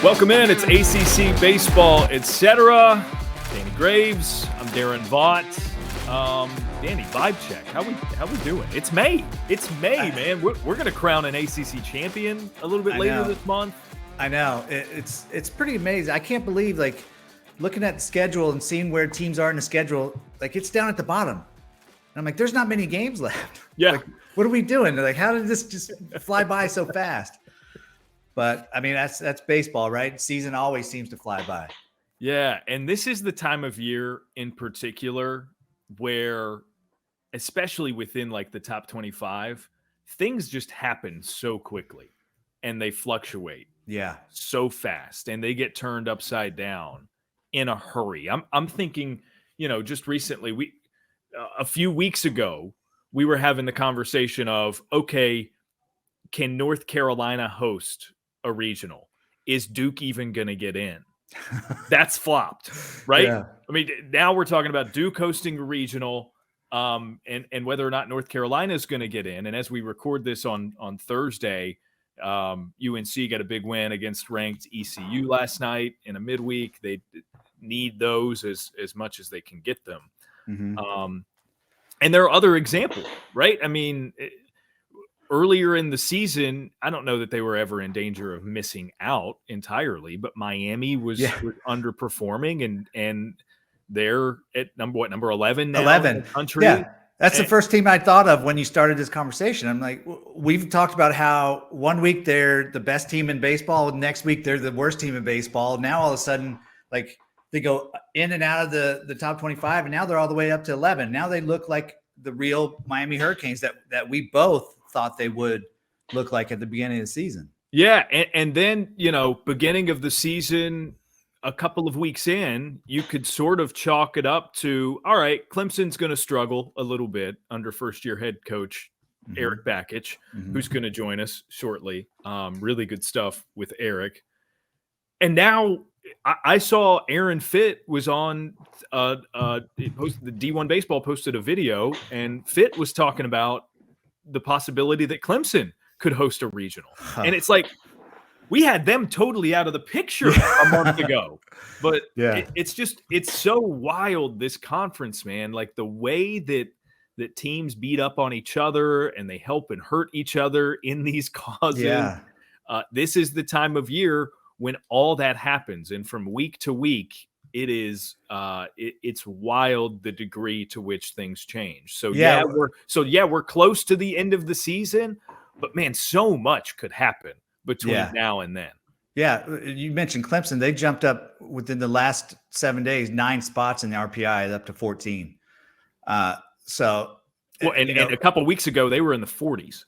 Welcome in. It's ACC baseball, etc. Danny Graves. I'm Daron Vaught. Danny, vibe check. How we doing? It's May. It's May, man. We're going to crown an ACC champion a little bit later this month. I know. It's pretty amazing. I can't believe, like, looking at the schedule and seeing where teams are in the schedule, like, it's down at the bottom. And I'm like, there's not many games left. Yeah. Like, what are we doing? Like, how did this just fly by so fast? But I mean, that's baseball, right? Season always seems to fly by. Yeah, and this is the time of year in particular where, especially within like the top 25, things just happen so quickly and they fluctuate. Yeah, so fast, and they get turned upside down in a hurry. I'm thinking, just recently, a few weeks ago, we were having the conversation of, okay, can North Carolina host a regional? Is Duke even going to get in? That's flopped, right? Yeah. I mean, now we're talking about Duke hosting a regional, and whether or not North Carolina is going to get in. And as we record this on Thursday, UNC got a big win against ranked ECU last night in a midweek. They need those as much as they can get them. Mm-hmm. And there are other examples, right? I mean, earlier in the season, I don't know that they were ever in danger of missing out entirely, but Miami was underperforming, and they're at number 11 now in the country. Yeah. That's the first team I thought of when you started this conversation. I'm like, we've talked about how one week they're the best team in baseball, next week they're the worst team in baseball. Now all of a sudden, like, they go in and out of the top 25, and now they're all the way up to 11. Now they look like the real Miami Hurricanes that we both thought they would look like at the beginning of the season. Yeah, and then, beginning of the season, a couple of weeks in, you could sort of chalk it up to, all right, Clemson's going to struggle a little bit under first-year head coach Erik Bakich, who's going to join us shortly. Really good stuff with Erik. And now I saw Aaron Fitt was on the D1 Baseball posted a video, and Fitt was talking about the possibility that Clemson could host a regional. And it's like, we had them totally out of the picture a month ago, but it's so wild, this conference, man. Like the way that teams beat up on each other and they help and hurt each other in these causes. Yeah. This is the time of year when all that happens. And from week to week, it is it's wild the degree to which things change. So we're close to the end of the season, but man, so much could happen between now and then. Yeah, you mentioned Clemson. They jumped up within the last 7 days, 9 spots in the RPI, up to 14. And a couple of weeks ago, they were in the 40s.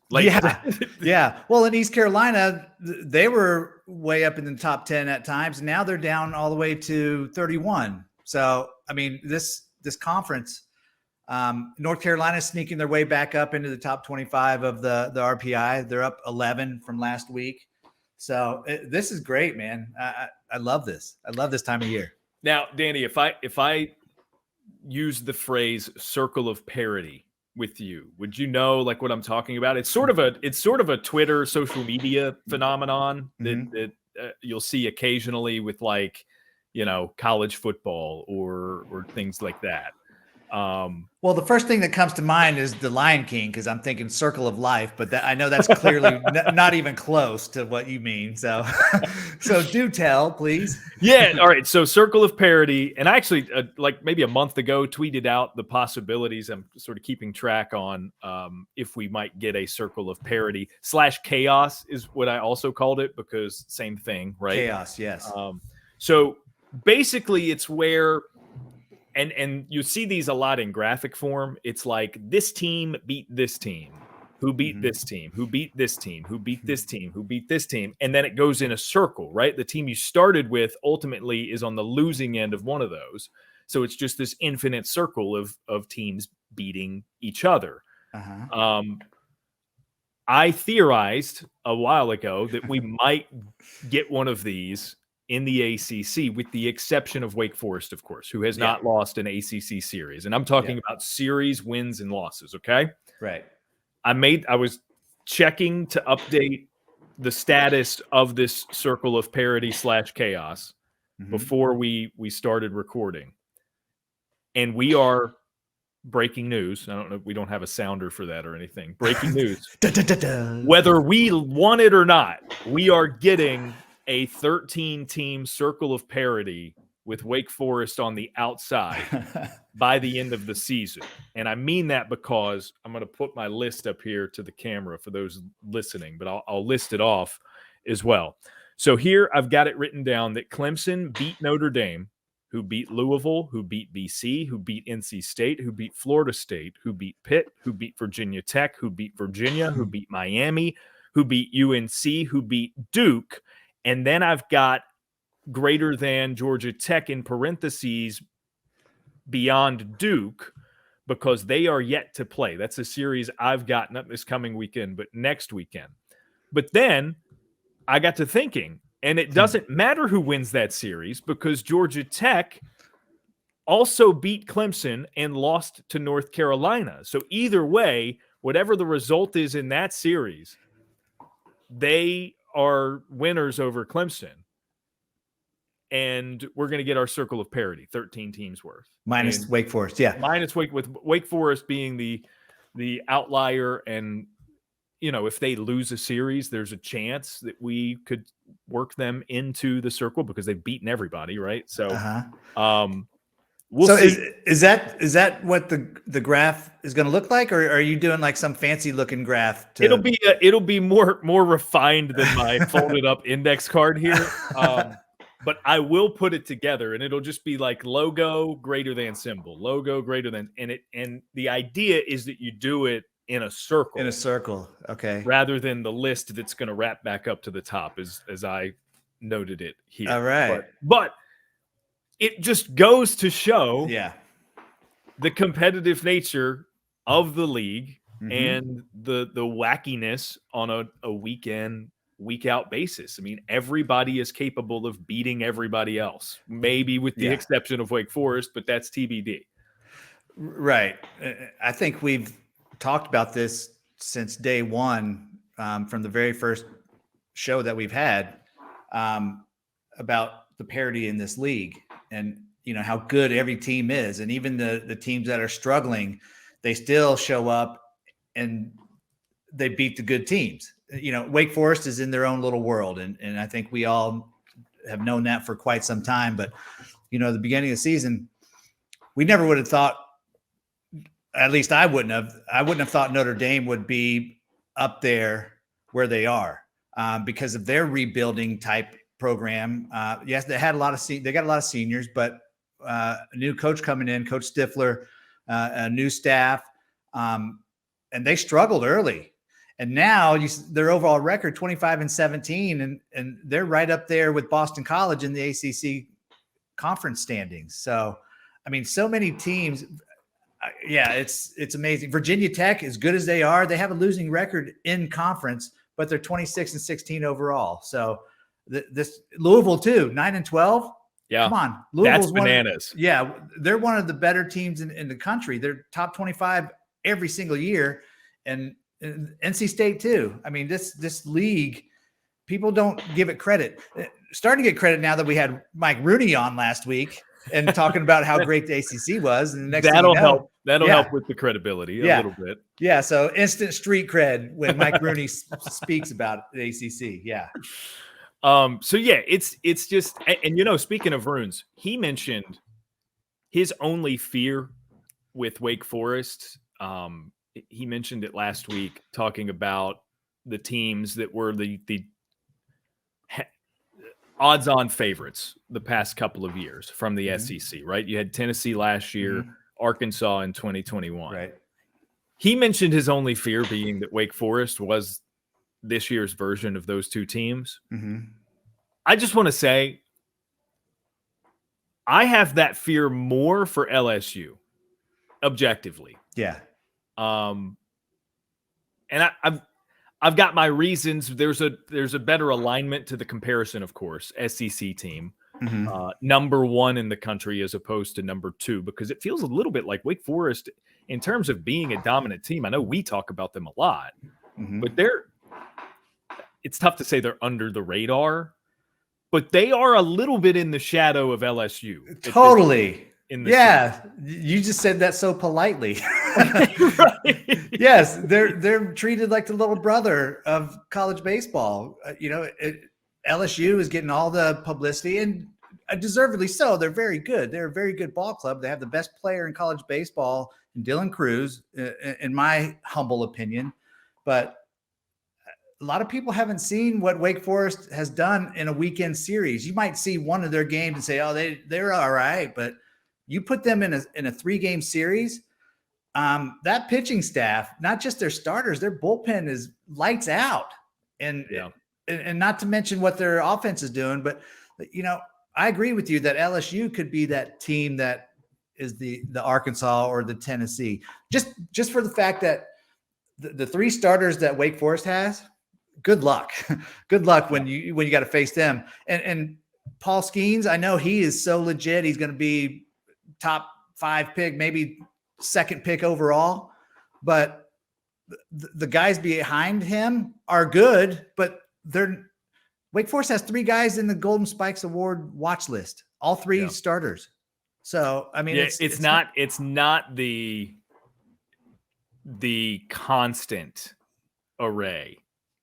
Yeah. Well, in East Carolina, they were way up in the top 10 at times. And now they're down all the way to 31. So, I mean, this conference, North Carolina is sneaking their way back up into the top 25 of the RPI. They're up 11 from last week. So this is great, man. I love this. I love this time of year. Now, Danny, if I use the phrase "circle of parity" with you, would you know like what I'm talking about? It's sort of a Twitter social media phenomenon that you'll see occasionally with like, college football or things like that. Well, the first thing that comes to mind is the Lion King, because I'm thinking circle of life, but I know that's clearly not even close to what you mean. So do tell, please. Yeah. All right. So circle of parity. And I actually, like maybe a month ago, tweeted out the possibilities. I'm sort of keeping track on if we might get a circle of parity / chaos is what I also called it, because same thing, right? Chaos. Yes. So basically it's where, and you see these a lot in graphic form. It's like this team beat this team, who beat this team, who beat this team, who beat this team, who beat this team. And then it goes in a circle, right? The team you started with ultimately is on the losing end of one of those. So it's just this infinite circle of teams beating each other. I theorized a while ago that we might get one of these in the ACC, with the exception of Wake Forest, of course, who has not lost an ACC series. And I'm talking about series wins and losses, okay? Right. I was checking to update the status of this circle of parity / chaos before we started recording. And we are breaking news. I don't know. We don't have a sounder for that or anything. Breaking news. Da, da, da, da. Whether we want it or not, we are getting a 13-team circle of parity with Wake Forest on the outside by the end of the season. And I mean that because I'm going to put my list up here to the camera for those listening, but I'll list it off as well. So here I've got it written down that Clemson beat Notre Dame, who beat Louisville, who beat BC, who beat NC State, who beat Florida State, who beat Pitt, who beat Virginia Tech, who beat Virginia, who beat Miami, who beat UNC, who beat Duke. And then I've got greater than Georgia Tech in parentheses beyond Duke, because they are yet to play. That's a series I've got not this coming weekend, but next weekend. But then I got to thinking, and it doesn't matter who wins that series because Georgia Tech also beat Clemson and lost to North Carolina. So either way, whatever the result is in that series, they are winners over Clemson. And we're going to get our circle of parity, 13 teams worth. Minus Wake Forest, yeah. Minus Wake Forest being the outlier. And, you know, if they lose a series, there's a chance that we could work them into the circle because they've beaten everybody, right? So, we'll see. Is that what the graph is going to look like, or are you doing like some fancy looking graph? It'll be more refined than my folded up index card here. But I will put it together, and it'll just be like logo greater than symbol, logo greater than, and the idea is that you do it in a circle. In a circle, okay. Rather than the list that's going to wrap back up to the top, as I noted it here. All right. But it just goes to show the competitive nature of the league and the wackiness on a weekend, week out basis. I mean, everybody is capable of beating everybody else, maybe with the exception of Wake Forest, but that's TBD. Right. I think we've talked about this since day one, from the very first show that we've had, about the parity in this league and, you know, how good every team is. And even the teams that are struggling, they still show up and they beat the good teams. You know, Wake Forest is in their own little world. And I think we all have known that for quite some time. But, you know, the beginning of the season, we never would have thought, at least I wouldn't have thought Notre Dame would be up there where they are, because of their rebuilding type program. Yes, they got a lot of seniors, but a new coach coming in, Coach Stifler, a new staff, and they struggled early. And now their overall record 25-17, and they're right up there with Boston College in the ACC conference standings. So, I mean, so many teams. It's amazing. Virginia Tech, as good as they are, they have a losing record in conference, but they're 26-16 overall. So this Louisville too, 9-12. Yeah, come on, Louisville's that's bananas. They're one of the better teams in the country. They're top 25 every single year, and NC State too. I mean, this league, people don't give it credit. Starting to get credit now that we had Mike Rooney on last week and talking about how great the ACC was. And the next that'll help. That'll help with the credibility a little bit. Yeah. So instant street cred when Mike Rooney speaks about the ACC. Yeah. So yeah, it's just, and you know, speaking of Runes, he mentioned his only fear with Wake Forest. He mentioned it last week, talking about the teams that were the odds-on favorites the past couple of years from the SEC, right? You had Tennessee last year, Arkansas in 2021. Right. He mentioned his only fear being that Wake Forest was this year's version of those two teams. I just want to say, I have that fear more for LSU, objectively. Yeah. And I've got my reasons. There's a better alignment to the comparison, of course, SEC team, number one in the country as opposed to number two, because it feels a little bit like Wake Forest in terms of being a dominant team. I know we talk about them a lot, but it's tough to say they're under the radar, but they are a little bit in the shadow of LSU. Totally. In the you just said that so politely. Right. Yes, they're treated like the little brother of college baseball. LSU is getting all the publicity, and deservedly so. They're very good. They're a very good ball club. They have the best player in college baseball, Dylan Cruz, in my humble opinion. But a lot of people haven't seen what Wake Forest has done in a weekend series. You might see one of their games and say, "Oh, they're all right," but you put them in a 3-game series. That pitching staff, not just their starters, their bullpen is lights out, and not to mention what their offense is doing. But I agree with you that LSU could be that team that is the Arkansas or the Tennessee, just for the fact that the 3 starters that Wake Forest has. Good luck. Good luck when you got to face them. And Paul Skeens, I know he is so legit. He's going to be top 5 pick, maybe 2nd pick overall. But the guys behind him are good, but Wake Forest has 3 guys in the Golden Spikes Award watch list, all 3 starters. So, I mean, it's not the constant array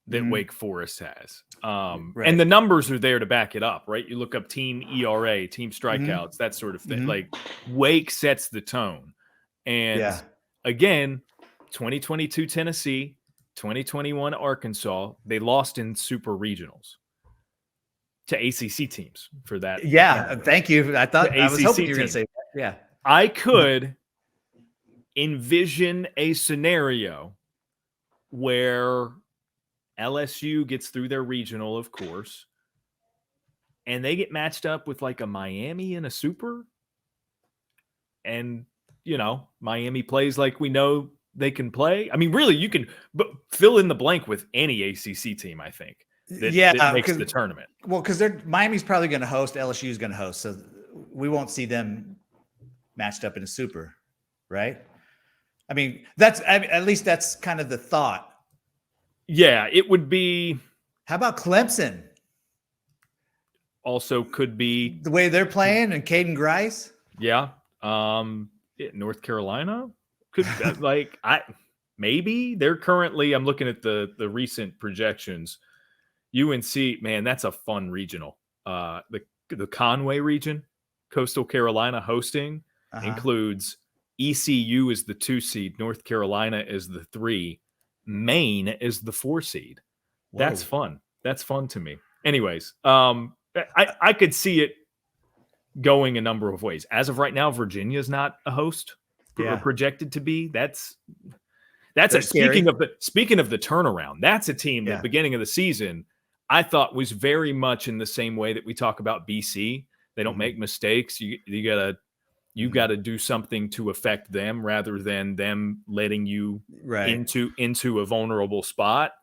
that Wake Forest has. Right. And the numbers are there to back it up, right? You look up team ERA, team strikeouts, that sort of thing. Like Wake sets the tone. And again, 2022 Tennessee, 2021 Arkansas, they lost in super regionals to ACC teams for that. Yeah, thank you. I was hoping you were going to say that. Yeah. I could envision a scenario where LSU gets through their regional, of course, and they get matched up with like a Miami in a super. And, Miami plays like we know they can play. I mean, really, you can fill in the blank with any ACC team, I think, that makes the tournament. Well, because Miami's probably going to host, LSU is going to host, so we won't see them matched up in a super, right? I mean, at least that's kind of the thought. Yeah, it would be. How about Clemson? Also could be. The way they're playing and Caden Grice? Yeah. North Carolina could maybe they're currently, I'm looking at the recent projections. UNC, man, that's a fun regional. The Conway region, Coastal Carolina hosting includes ECU is the 2 seed, North Carolina is the 3, Maine is the 4 seed. Whoa. That's fun. That's fun to me. Anyways, I could see it going a number of ways. As of right now, Virginia's not a host or projected to be. Speaking of the turnaround, that's a team that beginning of the season I thought was very much in the same way that we talk about BC. They don't make mistakes. You gotta do something to affect them rather than them letting you into a vulnerable spot.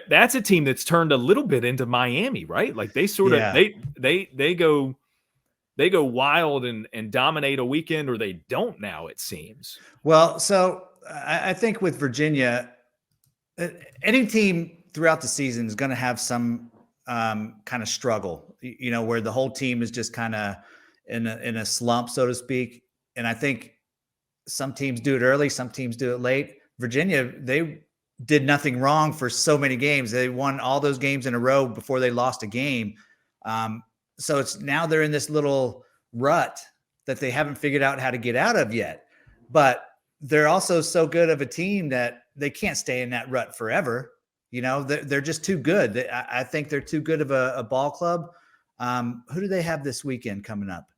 That's a team that's turned a little bit into Miami, right? Like they sort of they go wild and dominate a weekend, or they don't now, it seems. Well, so I think with Virginia, any team throughout the season is going to have some kind of struggle, where the whole team is just kind of in a slump, so to speak. And I think some teams do it early, some teams do it late. Virginia, they did nothing wrong for so many games. They won all those games in a row before they lost a game. So now they're in this little rut that they haven't figured out how to get out of yet. But they're also so good of a team that they can't stay in that rut forever. They're just too good. I think they're too good of a ball club. Who do they have this weekend coming up?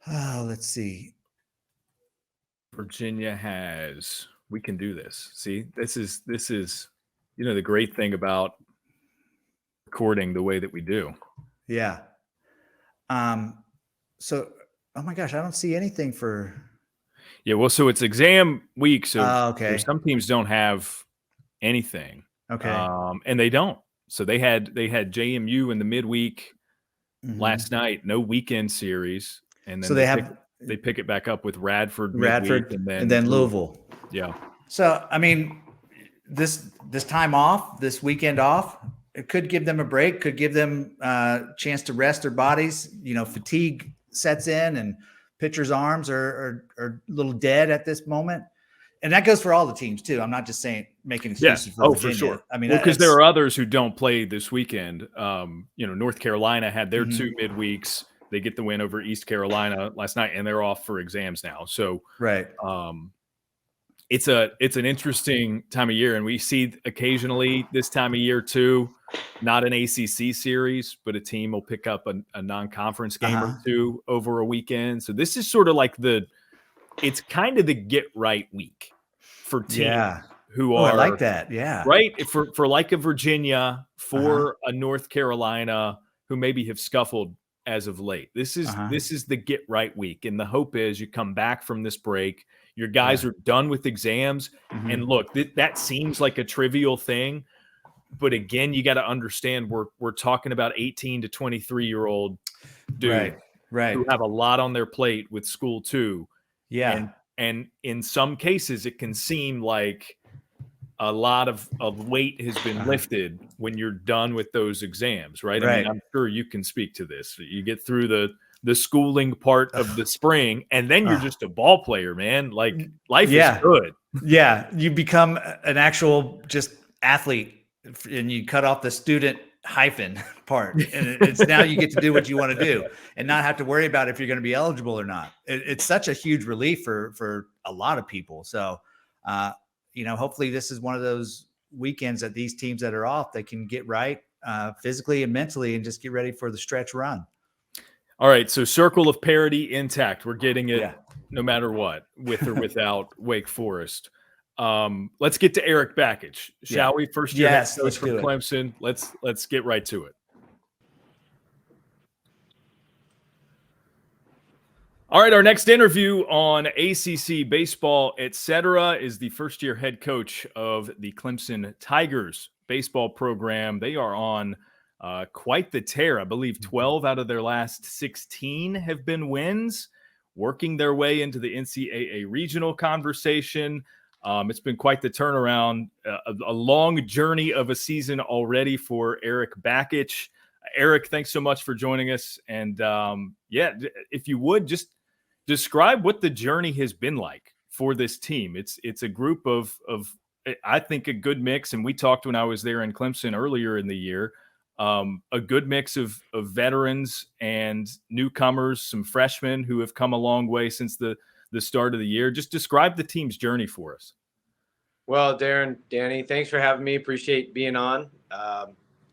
Oh, let's see. Virginia has. We can do this. See, this is the great thing about recording the way that we do. Yeah. So, oh my gosh, I don't see anything for. Yeah, well, so it's exam week, so okay. Some teams don't have anything. Okay. And they don't. So they had JMU in the midweek last night, no weekend series, and then so they pick it back up with Radford, and then Louisville. Yeah. So I mean, this this time off, this weekend off, it could give them a break, could give them a chance to rest their bodies. Fatigue sets in and pitchers' arms are a little dead at this moment. And that goes for all the teams too. I'm not just saying making excuses for Virginia. For sure. I mean, because there are others who don't play this weekend. North Carolina had their 2 midweeks. They get the win over East Carolina last night, and they're off for exams now. So right. It's an interesting time of year, and we see occasionally this time of year too, not an ACC series, but a team will pick up a non-conference game or two over a weekend. So this is sort of like it's kind of the get right week for teams who are I like that. Yeah. Right. For like a Virginia, for a North Carolina who maybe have scuffled as of late. This is the get right week. And the hope is you come back from this break, your guys are done with exams. And look, that seems like a trivial thing. But again, you got to understand we're talking about 18 to 23-year-old dudes who have a lot on their plate with school too. Yeah. And in some cases, it can seem like a lot of weight has been lifted when you're done with those exams, right? I mean, I'm sure you can speak to this. You get through the schooling part of the spring, and then you're just a ball player, man. Like life is good. Yeah. You become an actual just athlete, and you cut off the student hyphen part, and it's now you get to do what you want to do and not have to worry about if you're going to be eligible or not. It's such a huge relief for a lot of people. So hopefully this is one of those weekends that these teams that are off, they can get right physically and mentally and just get ready for the stretch run. All right, so circle of parity intact. We're getting it no matter what, with or without Wake Forest. Let's get to Erik Bakich, shall we? First year head coach from Clemson. Let's get right to it. All right, our next interview on ACC baseball, etc., is the first-year head coach of the Clemson Tigers baseball program. They are on quite the tear. I believe 12 out of their last 16 have been wins, working their way into the NCAA regional conversation. It's been quite the turnaround, a long journey of a season already for Erik Bakich. Erik, thanks so much for joining us. And if you would just describe what the journey has been like for this team. It's a group of I think a good mix. And we talked when I was there in Clemson earlier in the year, a good mix of veterans and newcomers, some freshmen who have come a long way since the start of the year. Just describe the team's journey for us. Well, Daron, Danny, thanks for having me. Appreciate being on.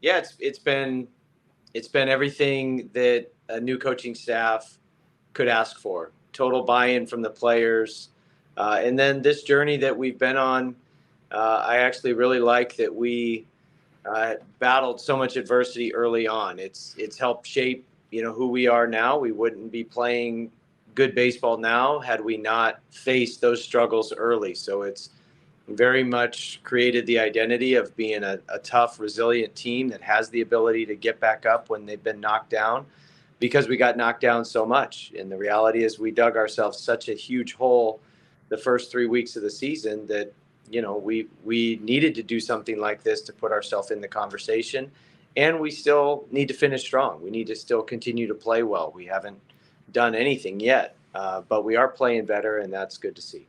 It's been everything that a new coaching staff could ask for. Total buy-in from the players. And then this journey that we've been on, I actually really like that we battled so much adversity early on. It's helped shape, who we are now. We wouldn't be playing good baseball now had we not faced those struggles early. So it's very much created the identity of being a tough, resilient team that has the ability to get back up when they've been knocked down, because we got knocked down so much. And the reality is we dug ourselves such a huge hole the first 3 weeks of the season that, we needed to do something like this to put ourselves in the conversation. And we still need to finish strong. We need to still continue to play well. We haven't done anything yet, but we are playing better, and that's good to see.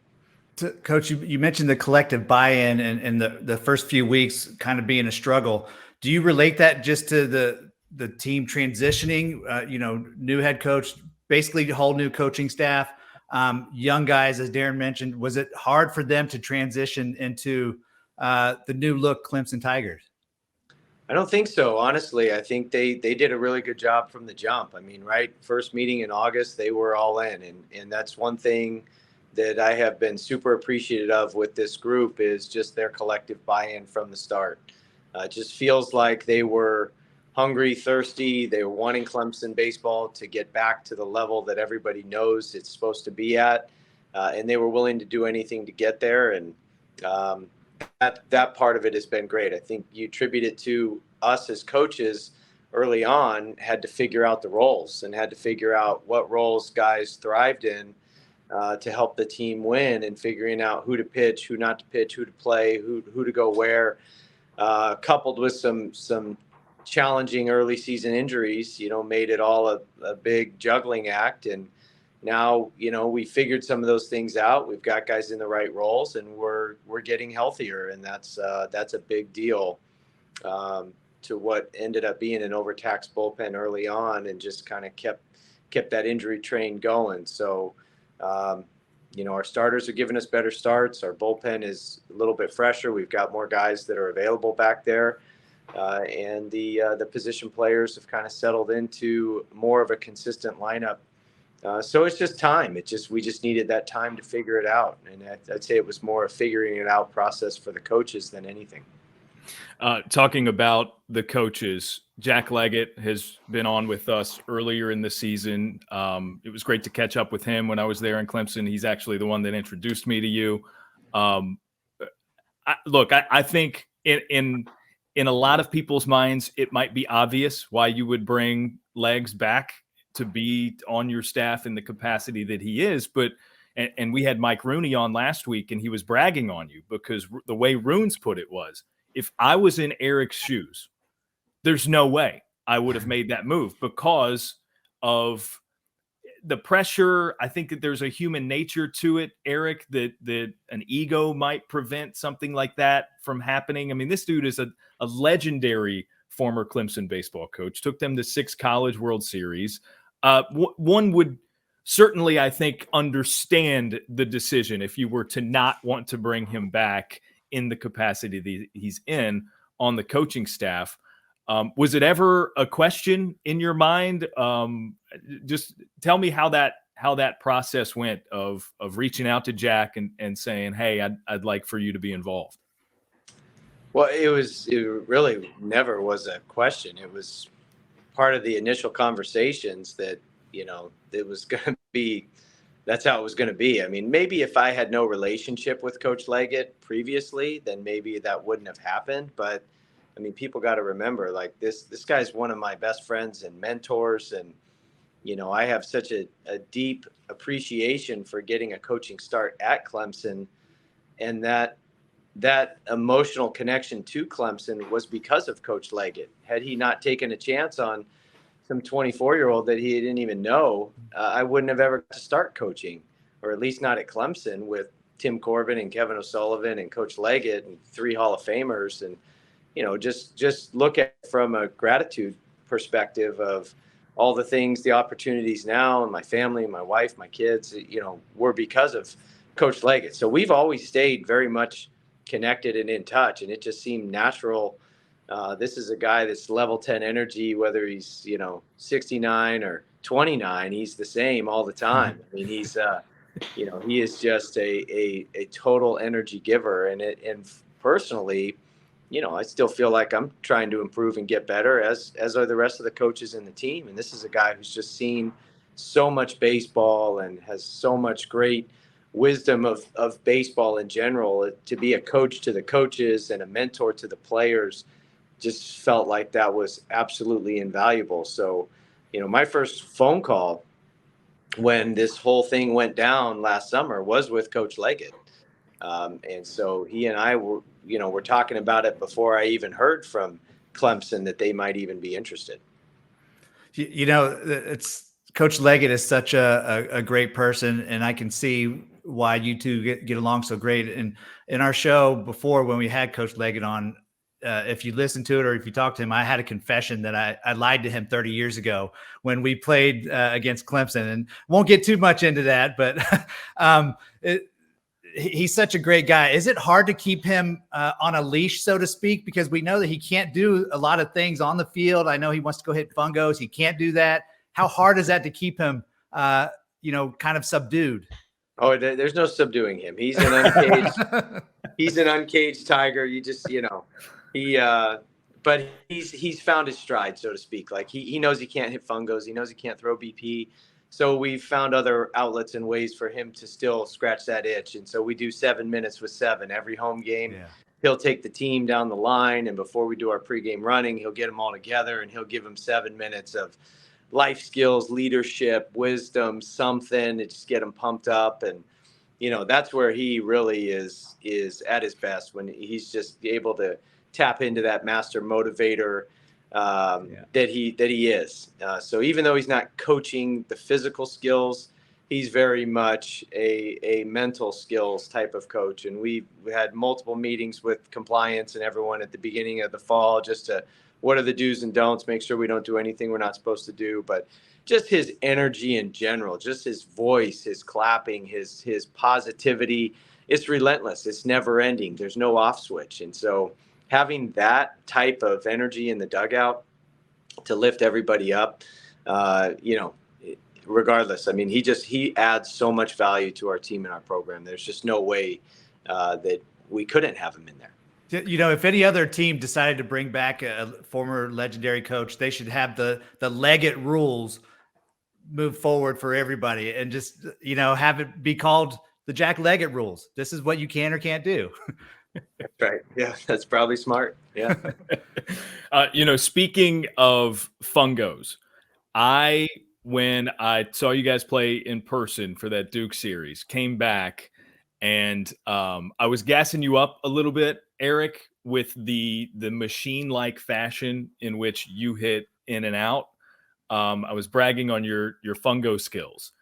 Coach, you mentioned the collective buy-in and the first few weeks kind of being a struggle. Do you relate that just to the team transitioning, new head coach, basically the whole new coaching staff, young guys, as Daron mentioned? Was it hard for them to transition into the new look Clemson Tigers? I don't think so. Honestly, I think they did a really good job from the jump. I mean, first meeting in August, they were all in. And that's one thing that I have been super appreciative of with this group is just their collective buy-in from the start. It just feels like they were hungry, thirsty. They were wanting Clemson baseball to get back to the level that everybody knows it's supposed to be at. And they were willing to do anything to get there. And that part of it has been great. I think you attribute it to us as coaches early on, had to figure out the roles and had to figure out what roles guys thrived in. to help the team win, and figuring out who to pitch, who not to pitch, who to play, who to go where, coupled with some challenging early season injuries, made it all a big juggling act. And now, we figured some of those things out. We've got guys in the right roles, and we're getting healthier, and that's a big deal to what ended up being an overtaxed bullpen early on, and just kind of kept that injury train going. So, our starters are giving us better starts. Our bullpen is a little bit fresher. We've got more guys that are available back there. And the position players have kind of settled into more of a consistent lineup. So it's just time. We just needed that time to figure it out. And I'd say it was more a figuring it out process for the coaches than anything. Talking about the coaches, Jack Leggett has been on with us earlier in the season. It was great to catch up with him when I was there in Clemson. He's actually the one that introduced me to you. I think in a lot of people's minds, it might be obvious why you would bring Legs back to be on your staff in the capacity that he is. But and we had Mike Rooney on last week, and he was bragging on you because the way Runes put it was, if I was in Erik's shoes, there's no way I would have made that move because of the pressure. I think that there's a human nature to it, Erik, that an ego might prevent something like that from happening. I mean, this dude is a legendary former Clemson baseball coach, took them to 6 College World Series. One would certainly, I think, understand the decision if you were to not want to bring him back in the capacity that he's in on the coaching staff. Was it ever a question in your mind? Just tell me how that process went of reaching out to Jack and saying, hey, I'd like for you to be involved. Well, it really never was a question. It was part of the initial conversations that, it was going to be, that's how it was going to be. I mean, maybe if I had no relationship with Coach Leggett previously, then maybe that wouldn't have happened. But I mean, people got to remember, like this guy's one of my best friends and mentors. And, I have such a deep appreciation for getting a coaching start at Clemson. And that emotional connection to Clemson was because of Coach Leggett. Had he not taken a chance on some 24-year-old that he didn't even know, I wouldn't have ever got to start coaching, or at least not at Clemson, with Tim Corbin and Kevin O'Sullivan and Coach Leggett and 3 Hall of Famers. And, just look at it from a gratitude perspective of all the things, the opportunities now, and my family, my wife, my kids, were because of Coach Leggett. So we've always stayed very much connected and in touch, and it just seemed natural. This is a guy that's level 10 energy, whether he's, 69 or 29, he's the same all the time. I mean, he's, he is just a total energy giver. And personally, I still feel like I'm trying to improve and get better, as are the rest of the coaches in the team. And this is a guy who's just seen so much baseball and has so much great wisdom of baseball in general. To be a coach to the coaches and a mentor to the players just felt like that was absolutely invaluable. So, my first phone call when this whole thing went down last summer was with Coach Leggett. And so he and I were talking about it before I even heard from Clemson that they might even be interested. It's Coach Leggett is such a great person, and I can see why you two get along so great. And in our show before, when we had Coach Leggett on, if you listen to it or if you talk to him, I had a confession that I lied to him 30 years ago when we played against Clemson, and won't get too much into that, but he's such a great guy. Is it hard to keep him on a leash, so to speak? Because we know that he can't do a lot of things on the field. I know he wants to go hit fungos. He can't do that. How hard is that to keep him, kind of subdued? Oh, there's no subduing him. He's an uncaged, he's an uncaged tiger. You just, but he's found his stride, so to speak. Like he knows he can't hit fungos. He knows he can't throw BP. So we've found other outlets and ways for him to still scratch that itch. And so we do 7 minutes with 7 every home game. Yeah. He'll take the team down the line, and before we do our pregame running, he'll get them all together and he'll give them 7 minutes of life skills, leadership, wisdom, something to just get them pumped up. And, that's where he really is at his best, when he's just able to tap into that master motivator that he is. So even though he's not coaching the physical skills, he's very much a mental skills type of coach. And we had multiple meetings with compliance and everyone at the beginning of the fall, just to, what are the do's and don'ts, make sure we don't do anything we're not supposed to do. But just his energy in general, just his voice, his clapping, his positivity, it's relentless. It's never ending. There's no off switch. And so having that type of energy in the dugout to lift everybody up, regardless, I mean, he adds so much value to our team and our program. There's just no way that we couldn't have him in there. If any other team decided to bring back a former legendary coach, they should have the Leggett rules move forward for everybody, and just, have it be called the Jack Leggett rules. This is what you can or can't do. That's right. Yeah, that's probably smart. Yeah. Speaking of Fungos, when I saw you guys play in person for that Duke series, came back, and I was gassing you up a little bit, Erik, with the machine-like fashion in which you hit in and out. I was bragging on your fungo skills.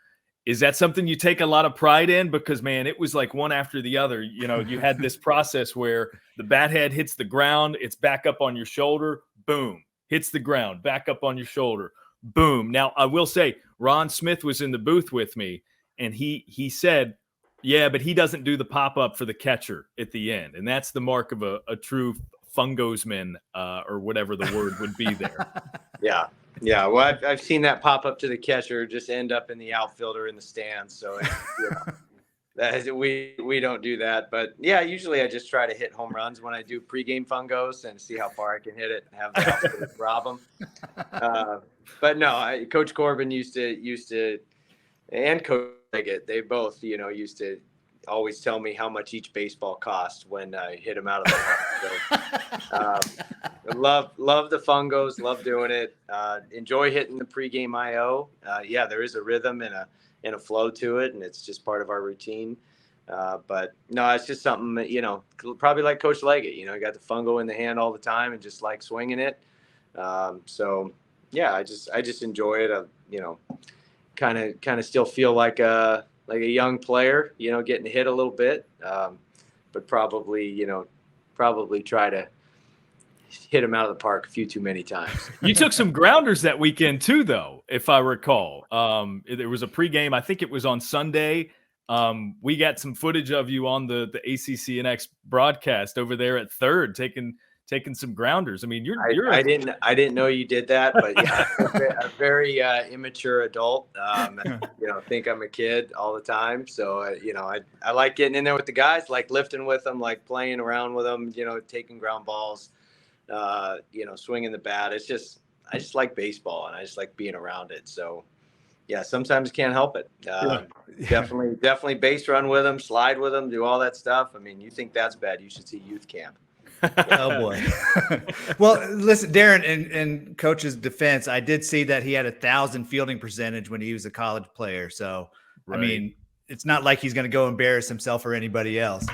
Is that something you take a lot of pride in? Because, man, it was like one after the other. You had this process where the bat head hits the ground, it's back up on your shoulder, boom, hits the ground, back up on your shoulder, boom. Now, I will say, Ron Smith was in the booth with me, and he said, yeah, but he doesn't do the pop-up for the catcher at the end. And that's the mark of a true fungosman, or whatever the word would be there. Yeah. Yeah. Well, I've seen that pop up to the catcher just end up in the outfielder in the stands. So we don't do that. But yeah, usually I just try to hit home runs when I do pregame fungos and see how far I can hit it and have the outfielder rob them. But no, Coach Corbin used to, and Coach Leggett, they both, used to always tell me how much each baseball cost when I hit them out of the park. So, love the Fungos, love doing it. Enjoy hitting the pregame IO. Yeah, there is a rhythm and a flow to it, and it's just part of our routine. But no, it's just something, probably like Coach Leggett, you got the fungo in the hand all the time and just like swinging it. So yeah, I just enjoy it. Kind of still feel like a young player, getting hit a little bit, but probably try to hit him out of the park a few too many times. You took some grounders that weekend too, though, if I recall. There was a pregame, I think it was on Sunday. We got some footage of you on the ACCNX broadcast over there at third, taking some grounders. I mean, I didn't know you did that, but yeah, a very immature adult. Think I'm a kid all the time. So I like getting in there with the guys, like lifting with them, like playing around with them. Taking ground balls, swinging the bat. I just like baseball, and I just like being around it. So yeah, sometimes can't help it. Definitely base run with them, slide with them, do all that stuff. I mean, you think that's bad? You should see youth camp. Oh boy. Well, listen, Daron, in coach's defense, I did see that he had 1,000 fielding percentage when he was a college player. So, right. I mean, it's not like he's going to go embarrass himself or anybody else.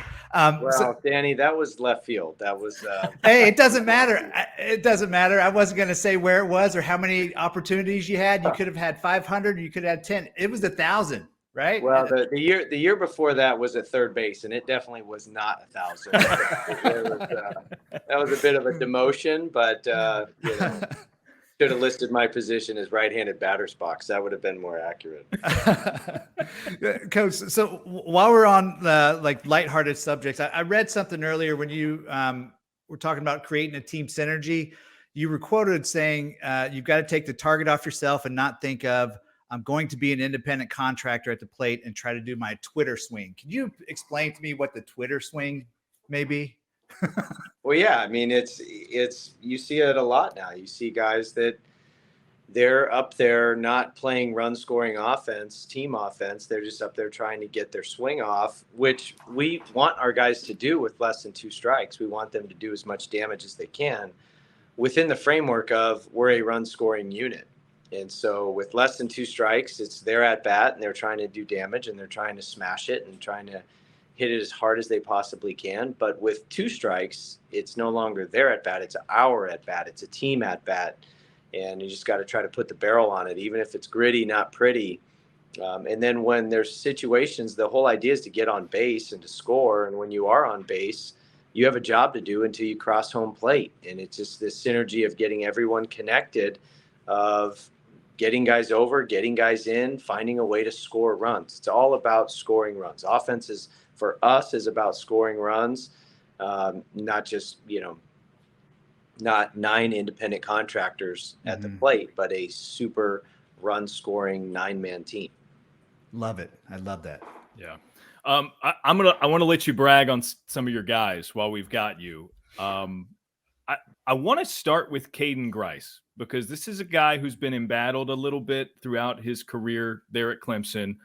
Danny, that was left field. That was. Hey, it doesn't matter. It doesn't matter. I wasn't going to say where it was or how many opportunities you had. You could have had 500. You could have had 10. It was 1,000. Right. Well, the year before that was at third base, and it definitely was not 1,000. That was a bit of a demotion, but should have listed my position as right-handed batter's box. That would have been more accurate. Coach, so while we're on lighthearted subjects, I read something earlier when you were talking about creating a team synergy. You were quoted saying you've got to take the target off yourself and not think of, I'm going to be an independent contractor at the plate and try to do my Twitter swing. Can you explain to me what the Twitter swing may be? Well, yeah, I mean, it's you see it a lot now. You see guys that they're up there not playing run scoring offense, team offense. They're just up there trying to get their swing off, which we want our guys to do with less than 2 strikes. We want them to do as much damage as they can within the framework of we're a run scoring unit. And so with less than 2 strikes, it's their at bat and they're trying to do damage and they're trying to smash it and trying to hit it as hard as they possibly can. But with 2 strikes, it's no longer their at bat. It's our at bat. It's a team at bat. And you just got to try to put the barrel on it, even if it's gritty, not pretty. And then when there's situations, the whole idea is to get on base and to score. And when you are on base, you have a job to do until you cross home plate. And it's just this synergy of getting everyone connected, of getting guys over, getting guys in, finding a way to score runs. It's all about scoring runs. Offense is, for us, is about scoring runs, not just, not 9 independent contractors at the plate, but a super run scoring 9-man team. Love it. I love that. Yeah. I want to let you brag on some of your guys while we've got you. I want to start with Kaden Grice, because this is a guy who's been embattled a little bit throughout his career there at Clemson.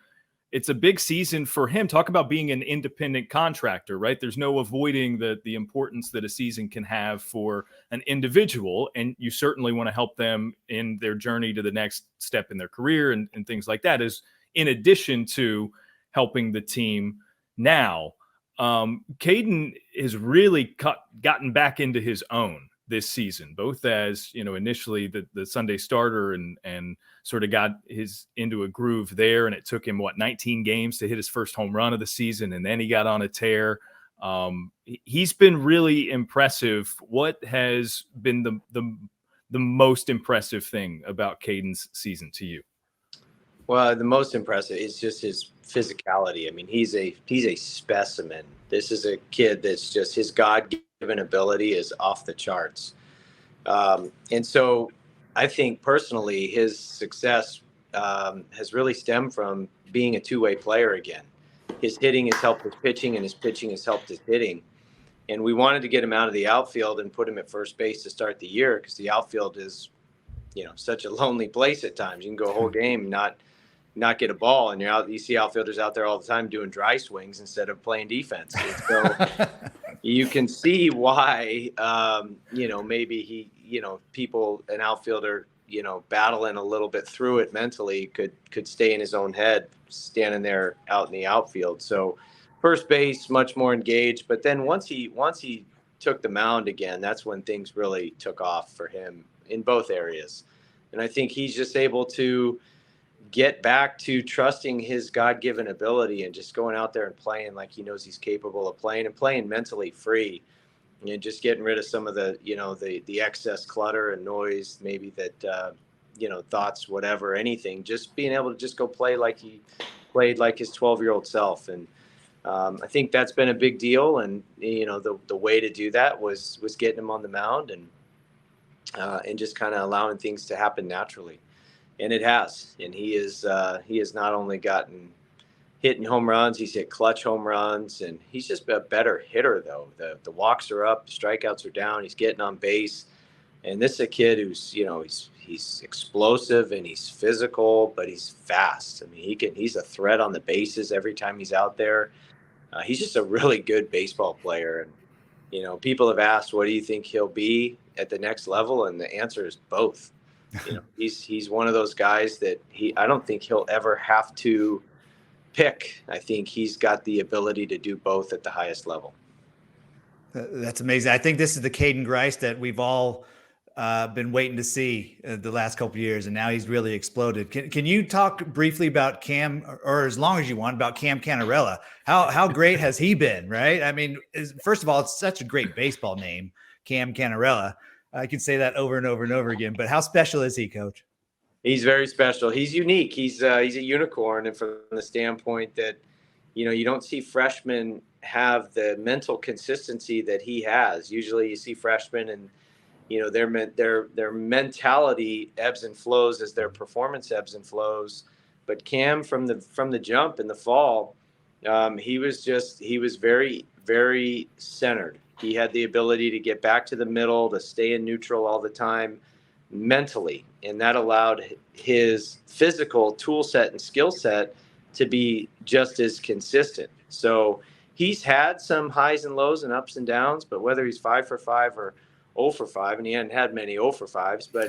It's a big season for him. Talk about being an independent contractor, right? There's no avoiding the importance that a season can have for an individual. And you certainly want to help them in their journey to the next step in their career and things like that, is in addition to helping the team now. Kaden has really gotten back into his own this season, both as, initially the Sunday starter and sort of got into a groove there. And it took him 19 games to hit his first home run of the season. And then he got on a tear. He's been really impressive. What has been the most impressive thing about Kaden's season to you? Well, the most impressive is just his physicality. I mean, he's a specimen. This is a kid that's just, his God-given ability is off the charts. And so I think personally his success has really stemmed from being a two-way player again. His hitting has helped his pitching, and his pitching has helped his hitting. And we wanted to get him out of the outfield and put him at first base to start the year, because the outfield is, such a lonely place at times. You can go a whole game not get a ball, and you see outfielders out there all the time doing dry swings instead of playing defense. And so you can see why, maybe an outfielder, battling a little bit through it mentally could stay in his own head, standing there out in the outfield. So first base, much more engaged. But then once he took the mound again, that's when things really took off for him in both areas. And I think he's just able to get back to trusting his God-given ability and just going out there and playing like he knows he's capable of playing, and playing mentally free, and just getting rid of some of the, the excess clutter and noise, maybe that, thoughts, whatever, anything, just being able to just go play like he played like his 12-year-old self. And I think that's been a big deal. And, the way to do that was getting him on the mound and just kind of allowing things to happen naturally. And it has. And he has not only gotten hitting home runs, he's hit clutch home runs, and he's just a better hitter, though. The walks are up, the strikeouts are down, he's getting on base. And this is a kid who's, he's explosive and he's physical, but he's fast. I mean, he's a threat on the bases every time he's out there. He's just a really good baseball player. And, people have asked, what do you think he'll be at the next level? And the answer is both. He's one of those guys that I don't think he'll ever have to pick. I think he's got the ability to do both at the highest level. That's amazing. I think this is the Kaden Grice that we've all been waiting to see the last couple of years, and now he's really exploded. Can you talk briefly about Cam, or as long as you want, about Cam Canarella? How great has he been, right? I mean, first of all, it's such a great baseball name, Cam Canarella. I could say that over and over and over again, but how special is he, Coach? He's very special. He's unique. He's a unicorn, and from the standpoint that, you don't see freshmen have the mental consistency that he has. Usually you see freshmen and, their mentality ebbs and flows as their performance ebbs and flows. But Cam, from the jump in the fall, he was very, very centered. He had the ability to get back to the middle, to stay in neutral all the time mentally. And that allowed his physical tool set and skill set to be just as consistent. So he's had some highs and lows and ups and downs, but whether he's 5 for 5 or 0 for 5, and he hadn't had many 0 for 5s, but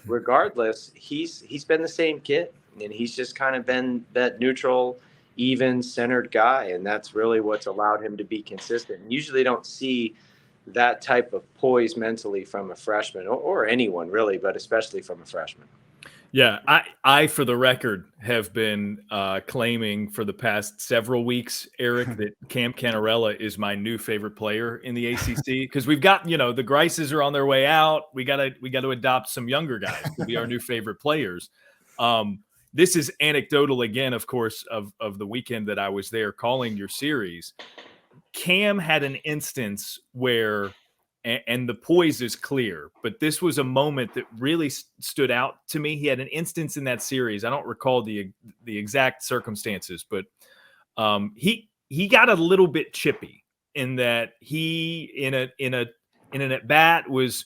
regardless, he's been the same kid, and he's just kind of been that neutral, even centered guy, and that's really what's allowed him to be consistent. And usually don't see that type of poise mentally from a freshman or anyone really, but especially from a freshman. Yeah, I for the record have been claiming for the past several weeks, Erik, that Cam Cannarella is my new favorite player in the ACC, because we've got, the Grices are on their way out. We got to adopt some younger guys to be our new favorite players. This is anecdotal again, of course, of the weekend that I was there calling your series. Cam had an instance where, and the poise is clear, but this was a moment that really stood out to me. He had an instance in that series. I don't recall the exact circumstances, but he got a little bit chippy in that he in an at bat was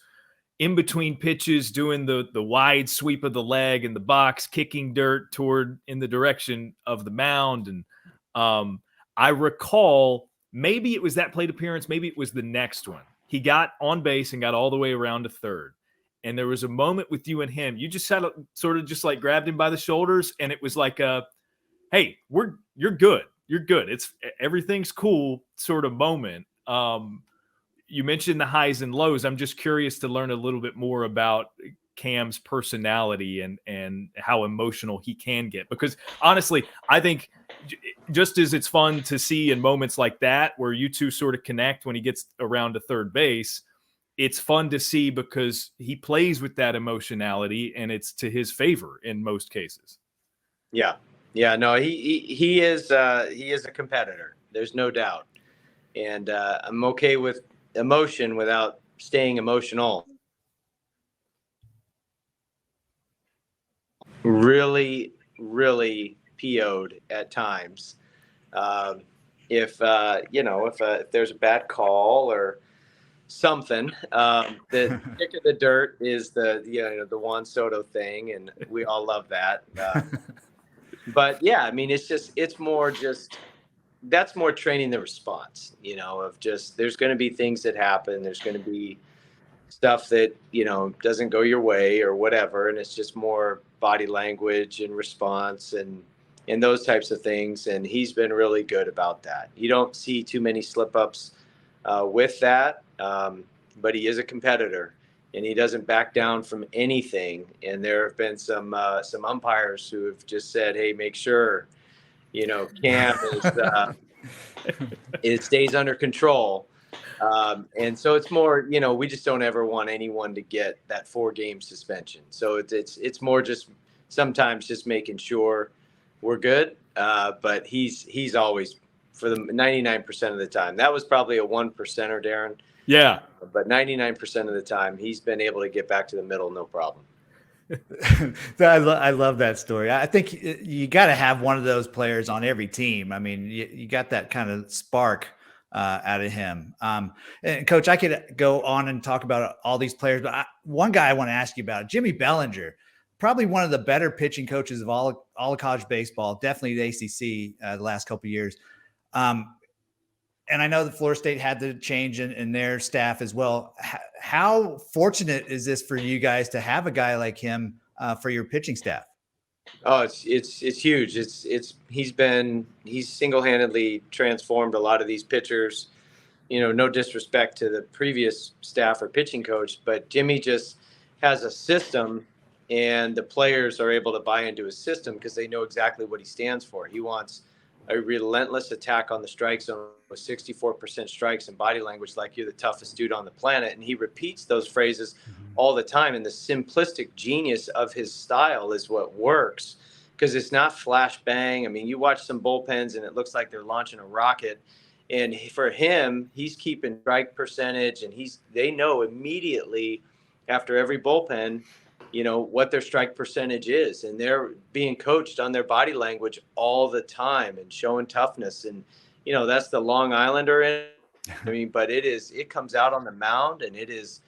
in between pitches doing the wide sweep of the leg in the box, kicking dirt in the direction of the mound, and I recall. Maybe it was that plate appearance. Maybe it was the next one. He got on base and got all the way around to third. And there was a moment with you and him. You just sort of just like grabbed him by the shoulders. And it was like hey, you're good. You're good. Everything's cool sort of moment. You mentioned the highs and lows. I'm just curious to learn a little bit more about Cam's personality and how emotional he can get. Because honestly, I think just as it's fun to see in moments like that where you two sort of connect when he gets around to third base, it's fun to see because he plays with that emotionality and it's to his favor in most cases. Yeah. No, he is a competitor. There's no doubt. And I'm okay with emotion without staying emotional. Really, really PO'd at times. If there's a bad call or something, the kick of the dirt is the Juan Soto thing, and we all love that. But yeah, I mean, it's more just that's more training the response, of just there's going to be things that happen. There's going to be stuff that doesn't go your way or whatever, and it's just more body language and response and those types of things. And he's been really good about that. You don't see too many slip ups with that, but he is a competitor and he doesn't back down from anything. And there have been some umpires who have just said, hey, make sure Cam it stays under control. And so it's more, we just don't ever want anyone to get that 4-game suspension. So it's more just sometimes just making sure we're good. But he's always, for the 99% of the time, that was probably a 1%er, Daron. Yeah. But 99% of the time, he's been able to get back to the middle, no problem. I love that story. I think you got to have one of those players on every team. I mean, you got that kind of spark out of him. And Coach, I could go on and talk about all these players, but one guy I want to ask you about, Jimmy Bellinger, probably one of the better pitching coaches of all of college baseball, definitely the ACC the last couple of years. And I know that Florida State had the change in their staff as well. How fortunate is this for you guys to have a guy like him for your pitching staff? Oh, it's huge. He's single-handedly transformed a lot of these pitchers. No disrespect to the previous staff or pitching coach, but Jimmy just has a system, and the players are able to buy into his system because they know exactly what he stands for. He wants a relentless attack on the strike zone with 64% strikes and body language like you're the toughest dude on the planet. And he repeats those phrases all the time. And the simplistic genius of his style is what works, because it's not flash bang. I mean, you watch some bullpens and it looks like they're launching a rocket. And for him, he's keeping strike percentage, and they know immediately after every bullpen, what their strike percentage is, and they're being coached on their body language all the time and showing toughness. And, that's the Long Islander. But it comes out on the mound, and it is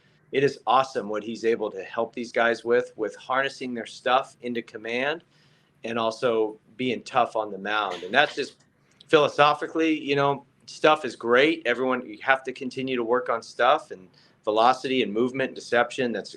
awesome what he's able to help these guys with harnessing their stuff into command and also being tough on the mound. And that's just philosophically, stuff is great. You have to continue to work on stuff and velocity and movement and deception. That's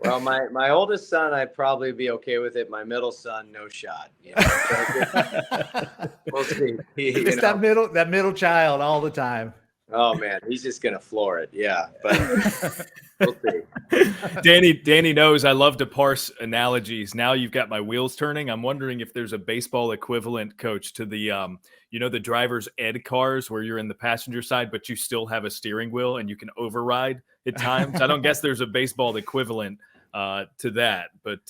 Well, my oldest son, I'd probably be okay with it. My middle son, no shot. You know? We'll see. It's that middle child all the time. Oh man, he's just gonna floor it. Yeah, but we'll see. Danny knows I love to parse analogies. Now you've got my wheels turning. I'm wondering if there's a baseball equivalent, Coach, to the the driver's ed cars where you're in the passenger side, but you still have a steering wheel and you can override at times. I don't guess there's a baseball equivalent to that. But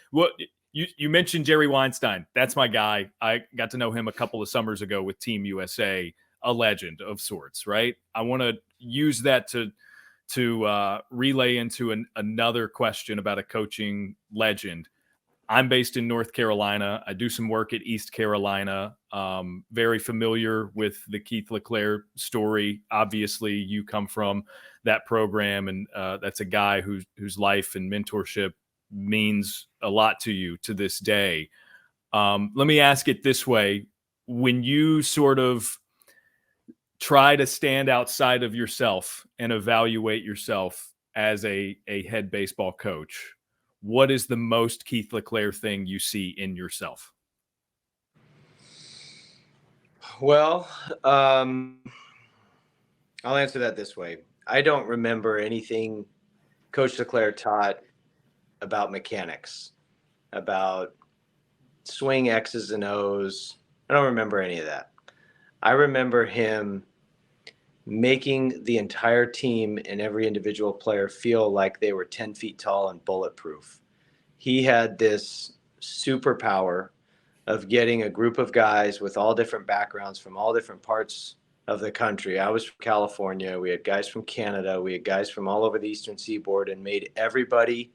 what you mentioned Jerry Weinstein. That's my guy. I got to know him a couple of summers ago with Team USA. A legend of sorts, right? I want to use that to relay into another question about a coaching legend. I'm based in North Carolina. I do some work at East Carolina. Very familiar with the Keith LeClaire story. Obviously, you come from that program, and that's a guy whose life and mentorship means a lot to you to this day. Let me ask it this way. When you sort of try to stand outside of yourself and evaluate yourself as a head baseball coach, what is the most Keith LeClaire thing you see in yourself? Well, I'll answer that this way. I don't remember anything Coach LeClaire taught about mechanics, about swing X's and O's. I don't remember any of that. I remember him making the entire team and every individual player feel like they were 10 feet tall and bulletproof. He had this superpower of getting a group of guys with all different backgrounds from all different parts of the country. I was from California. We had guys from Canada. We had guys from all over the Eastern Seaboard, and made everybody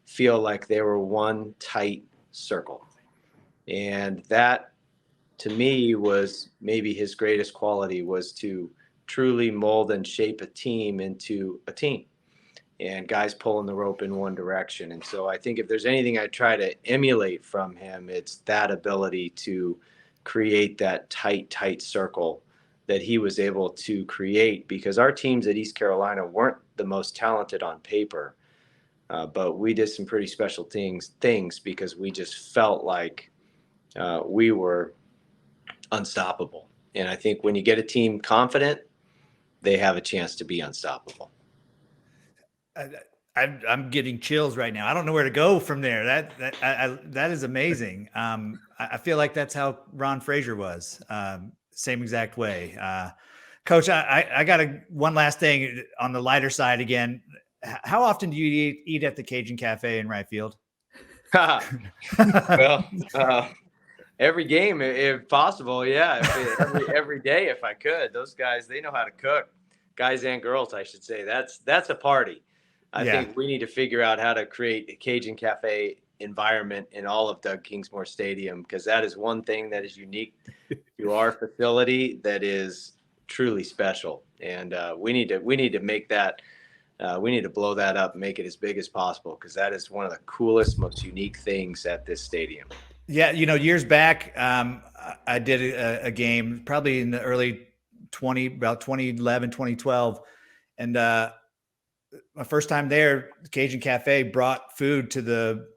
feel like they were one tight circle. And that, to me, was maybe his greatest quality, was to truly mold and shape a team into a team, and guys pulling the rope in one direction. And so I think if there's anything I try to emulate from him, it's that ability to create that tight circle that he was able to create, because our teams at East Carolina weren't the most talented on paper, but we did some pretty special things because we just felt like we were unstoppable. And I think when you get a team confident, they have a chance to be unstoppable. I'm getting chills right now. I don't know where to go from there. That is amazing. I feel like that's how Ron Frazier was. Same exact way. Coach, I got one last thing on the lighter side again. How often do you eat at the Cajun Cafe in right field? Well, every game, if possible. Yeah. Every day, if I could. Those guys, they know how to cook. Guys and girls, I should say. That's a party. I think we need to figure out how to create a Cajun Cafe environment in all of Doug Kingsmore Stadium, because that is one thing that is unique to our facility that is truly special. And we need to make that. We need to blow that up and make it as big as possible, because that is one of the coolest, most unique things at this stadium. Yeah, years back, I did a game probably in the early about 2011, 2012. And my first time there, Cajun Cafe brought food to the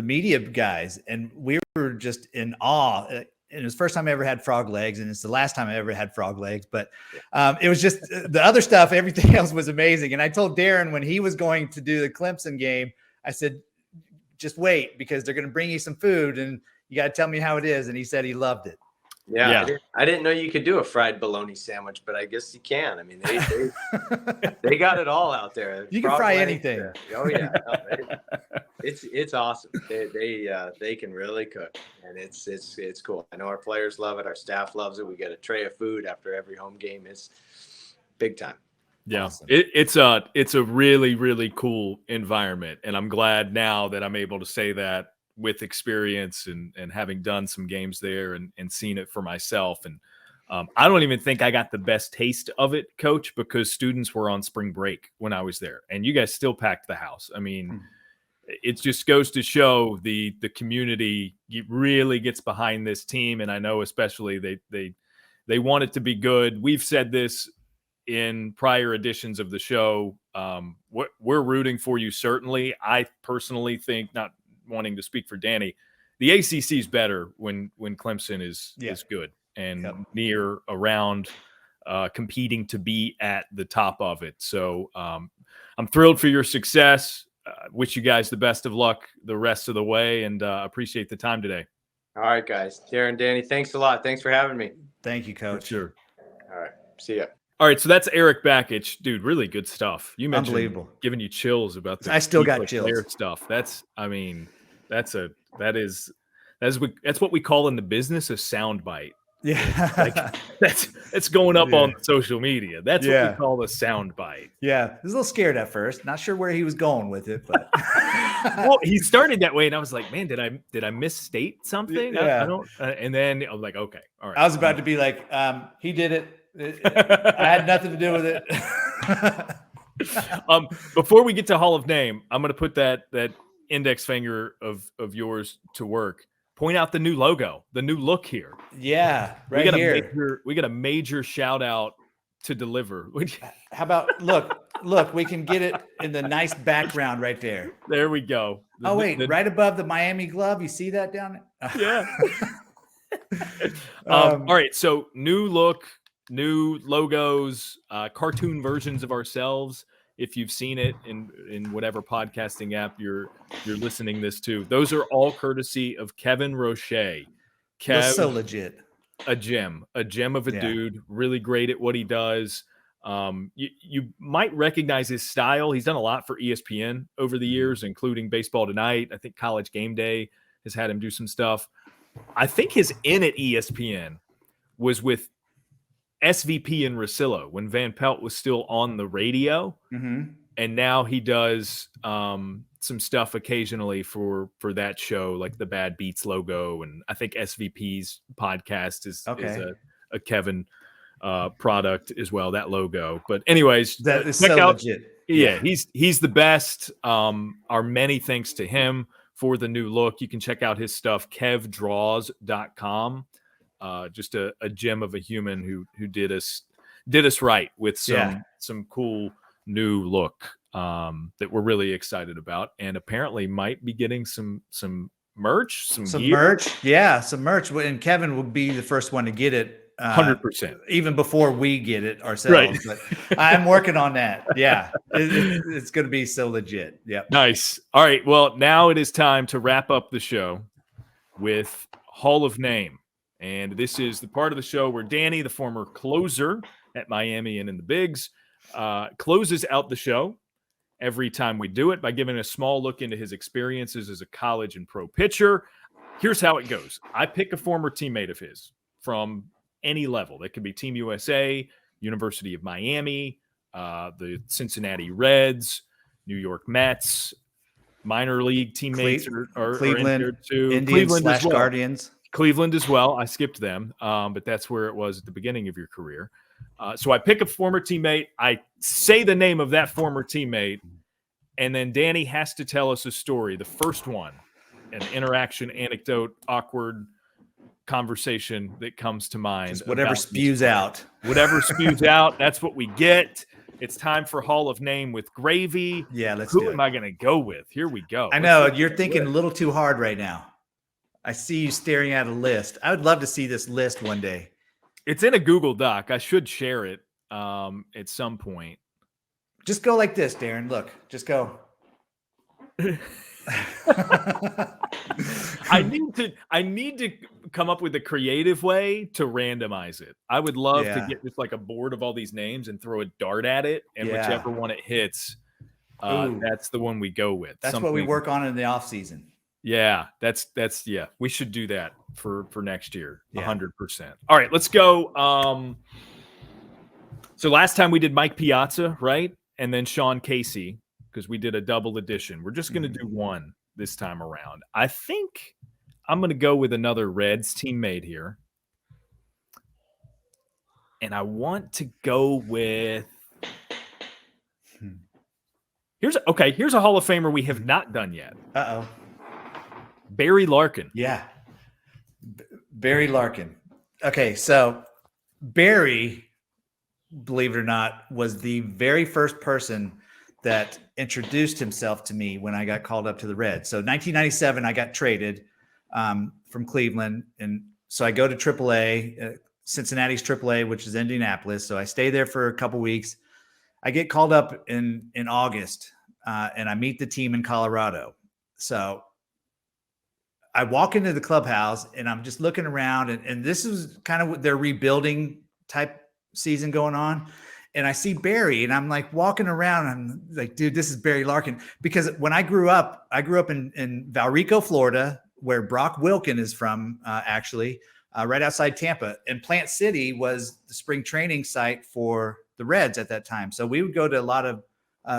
media guys, and we were just in awe. And it was the first time I ever had frog legs, and it's the last time I ever had frog legs. But it was just the other stuff. Everything else was amazing. And I told Daron when he was going to do the Clemson game, I said, just wait, because they're going to bring you some food, and you got to tell me how it is. And he said he loved it. Yeah. I didn't know you could do a fried bologna sandwich, but I guess you can. I mean, they got it all out there. You can fry anything. Oh yeah, it's awesome. They can really cook, and it's cool. I know our players love it. Our staff loves it. We get a tray of food after every home game. It's big time. Yeah, awesome. It's a really, really cool environment, and I'm glad now that I'm able to say that with experience and having done some games there and seen it for myself. And I don't even think I got the best taste of it, Coach, because students were on spring break when I was there, and you guys still packed the house. I mean, it just goes to show the community really gets behind this team, and I know especially they want it to be good. We've said this in prior editions of the show. We're rooting for you, certainly. I personally think, not wanting to speak for Danny, the ACC is better when Clemson is good and near, around, competing to be at the top of it. So I'm thrilled for your success. Wish you guys the best of luck the rest of the way, and appreciate the time today. All right, guys. Darren, Danny, thanks a lot. Thanks for having me. Thank you, Coach. For sure. All right. See ya. All right, so that's Erik Bakich, dude. Really good stuff. You mentioned Unbelievable. Giving you chills about the I still got LeClaire chills. stuff. That's what we call in the business a soundbite. Yeah. Like, that's going up on social media. That's what we call a soundbite. Yeah, I was a little scared at first. Not sure where he was going with it, but well, he started that way, and I was like, man, did I misstate something? Yeah. I don't. And then I was like, okay, all right. I was about to be like, he did it. I had nothing to do with it. Before we get to Hall of Name, I'm going to put that index finger of yours to work. Point out the new logo, the new look here. Yeah, right here. We got a major shout out to deliver. How about look? We can get it in the nice background right there. There we go. Right above the Miami glove. You see that down there? Yeah. All right. So new look, new logos, cartoon versions of ourselves. If you've seen it in whatever podcasting app you're listening this to, those are all courtesy of Kevin Roche. Kev, so legit. A gem of a dude, really great at what he does. You might recognize his style. He's done a lot for ESPN over the years, including Baseball Tonight. I think College Game Day has had him do some stuff. I think his in at ESPN was with SVP and Russillo when Van Pelt was still on the radio. Mm-hmm. And now he does some stuff occasionally for that show, like the Bad Beats logo. And I think SVP's podcast is a Kevin product as well, that logo. But anyways, that is so legit. Yeah, he's the best. Our many thanks to him for the new look. You can check out his stuff, kevdraws.com. Just a gem of a human who did us right with some cool new look that we're really excited about, and apparently might be getting some merch, some gear. Merch. Yeah, some merch. And Kevin will be the first one to get it. 100%. Even before we get it ourselves. Right. But I'm working on that. Yeah. It's going to be so legit. Yeah. Nice. All right. Well, now it is time to wrap up the show with Hall of Name. And this is the part of the show where Danny, the former closer at Miami and in the Bigs, closes out the show every time we do it by giving a small look into his experiences as a college and pro pitcher. Here's how it goes. I pick a former teammate of his from any level. That could be Team USA, University of Miami, the Cincinnati Reds, New York Mets, minor league teammates are Cleveland, in there too. Indians / Guardians. Cleveland as well. I skipped them, but that's where it was at the beginning of your career. So I pick a former teammate. I say the name of that former teammate, and then Danny has to tell us a story. The first one, an interaction, anecdote, awkward conversation that comes to mind. Just whatever spews out. Whatever spews out, that's what we get. It's time for Hall of Name with Gravy. Yeah, let's do it. Who am I going to go with? Here we go. I know you're thinking a little too hard right now. I see you staring at a list. I would love to see this list one day. It's in a Google Doc. I should share it at some point. Just go like this, Darren. Look, just go. I need to come up with a creative way to randomize it. I would love to get just like a board of all these names and throw a dart at it, and whichever one it hits, that's the one we go with. That's what we work on in the off season. Yeah, that's we should do that for next year. 100%. All right, let's go. So last time we did Mike Piazza, right? And then Sean Casey, because we did a double edition. We're just going to do one this time around. I think I'm going to go with another Reds teammate here. And I want to go with Here's a Hall of Famer we have not done yet. Uh-oh. Barry Larkin. Yeah. Barry Larkin. Okay, so Barry believe it or not, was the very first person that introduced himself to me when I got called up to the Reds. So 1997, I got traded from Cleveland. And so I go to AAA, Cincinnati's AAA, which is Indianapolis. So I stay there for a couple weeks. I get called up in August, and I meet the team in Colorado. So I walk into the clubhouse and I'm just looking around, and this is kind of their rebuilding type season going on. And I see Barry, and I'm like walking around, and I'm like, dude, this is Barry Larkin. Because when I grew up in Valrico, Florida, where Brock Wilkin is from, actually, right outside Tampa. And Plant City was the spring training site for the Reds at that time. So we would go to a lot of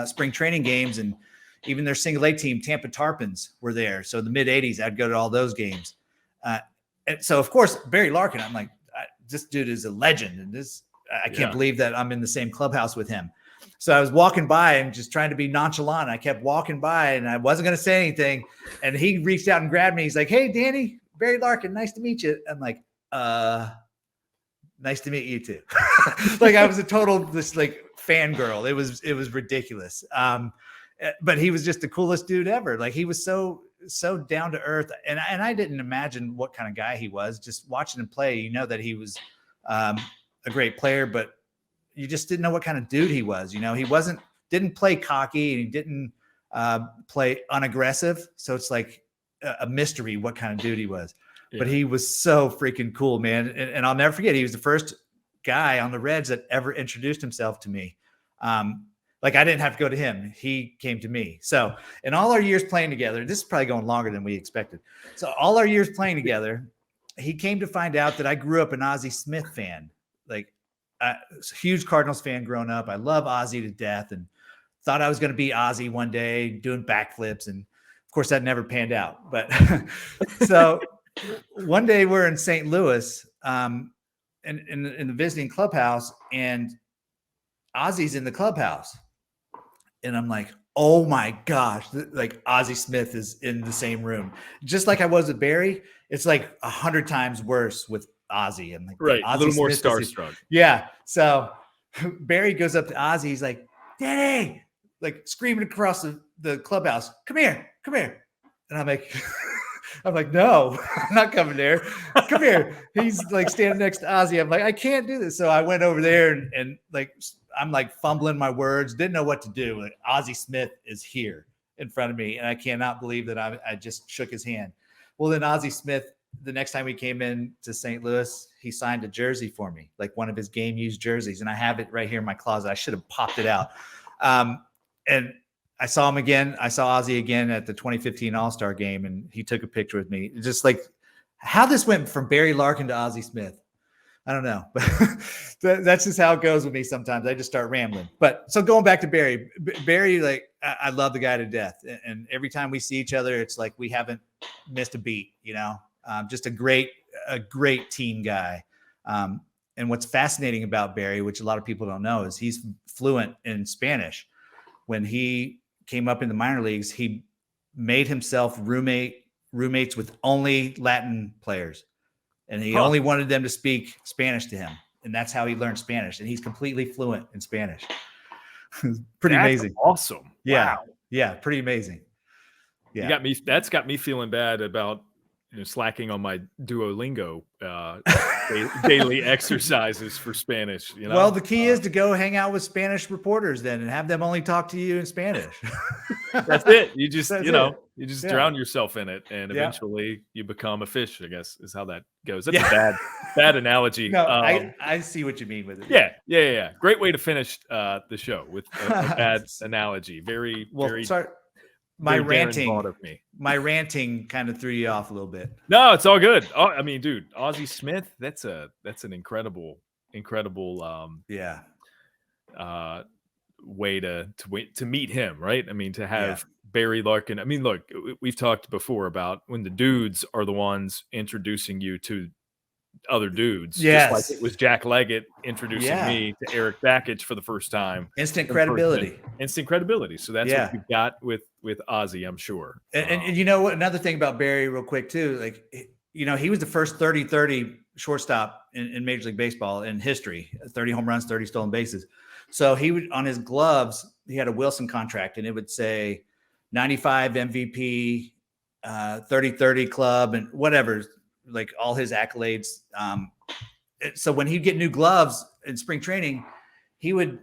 spring training games, and even their single A team, Tampa Tarpons, were there. So in the mid 80s, I'd go to all those games. And so, of course, Barry Larkin, I'm like, this dude is a legend. And I can't believe that I'm in the same clubhouse with him. So I was walking by and just trying to be nonchalant. I kept walking by and I wasn't going to say anything. And he reached out and grabbed me. He's like, hey, Danny, Barry Larkin, nice to meet you. I'm like, nice to meet you too. Like I was a total, this like fangirl. It was ridiculous. But he was just the coolest dude ever. Like he was so down to earth. And I didn't imagine what kind of guy he was. Just watching him play, you know that he was a great player, but you just didn't know what kind of dude he was. You know, he didn't play cocky, and he didn't play unaggressive. So it's like a mystery what kind of dude he was. Yeah. But he was so freaking cool, man. And I'll never forget, he was the first guy on the Reds that ever introduced himself to me. Like I didn't have to go to him. He came to me. So in all our years playing together, this is probably going longer than we expected. So all our years playing together, he came to find out that I grew up an Ozzie Smith fan. Like a huge Cardinals fan growing up. I love Ozzie to death and thought I was going to be Ozzie one day doing backflips. And of course that never panned out. But so one day we're in St. Louis in the visiting clubhouse, and Ozzie's in the clubhouse. And I'm like, oh my gosh, like Ozzie Smith is in the same room. Just like I was with Barry, it's like 100 times worse with Ozzie. And like, right, Ozzie a little more Smith starstruck. Yeah. So Barry goes up to Ozzie. He's like, Danny, like screaming across the clubhouse, come here. And I'm like, no, I'm not coming there. Come here. He's like standing next to Ozzie. I'm like, I can't do this. So I went over there and like, I'm like fumbling my words, didn't know what to do. Like Ozzie Smith is here in front of me. And I cannot believe that I just shook his hand. Well, then Ozzie Smith, the next time we came in to St. Louis, he signed a jersey for me, like one of his game used jerseys. And I have it right here in my closet. I should have popped it out. And I saw him again. I saw Ozzie again at the 2015 All-Star game, and he took a picture with me. Just like how this went from Barry Larkin to Ozzie Smith. I don't know, but that's just how it goes with me sometimes. I just start rambling. But so going back to Barry, like I love the guy to death. And every time we see each other, it's like we haven't missed a beat, you know, just a great team guy. And what's fascinating about Barry, which a lot of people don't know, is he's fluent in Spanish. When he came up in the minor leagues, he made himself roommates with only Latin players. And he only wanted them to speak Spanish to him. And that's how he learned Spanish. And he's completely fluent in Spanish. Pretty amazing. Awesome. Yeah. Wow. Yeah. Pretty amazing. Yeah. That's got me feeling bad about slacking on my Duolingo daily exercises for Spanish. You know? Well, the key is to go hang out with Spanish reporters then and have them only talk to you in Spanish. That's it. You just, drown yourself in it, and eventually you become a fish, I guess, is how that goes. That's a bad analogy. No, I see what you mean with it. Yeah. Great way to finish the show with a bad analogy. Very. Sorry. My ranting kind of threw you off a little bit. No, it's all good. Oh, I mean, dude, Ozzie Smith, that's an incredible way to meet him, right? I mean, to have Barry Larkin. I mean, look, we've talked before about when the dudes are the ones introducing you to other dudes. Yes. Just like it was Jack Leggett introducing me to Erik Bakich for the first time. Instant credibility. So that's what you've got with Ozzie, I'm sure. And you know what? Another thing about Barry, real quick too, like he was the first 30-30 shortstop in Major League Baseball in history, 30 home runs, 30 stolen bases. So he would, on his gloves, he had a Wilson contract, and it would say 95 MVP, 30-30 club, and whatever, like all his accolades. So when he'd get new gloves in spring training, he would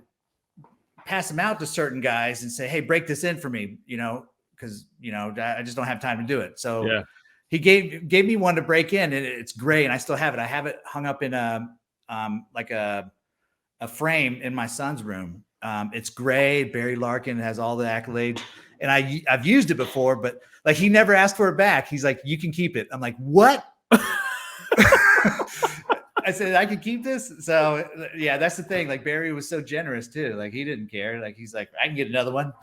pass them out to certain guys and say, hey, break this in for me, because, I just don't have time to do it. So Yeah. he gave me one to break in, and it's gray, and I still have it. I have it hung up in a frame in my son's room. It's gray. Barry Larkin has all the accolades, and I've used it before, but like he never asked for it back. He's like, you can keep it. I'm like, what? I said, I can keep this. So yeah, that's the thing. Like Barry was so generous too. Like he didn't care. Like he's like, I can get another one.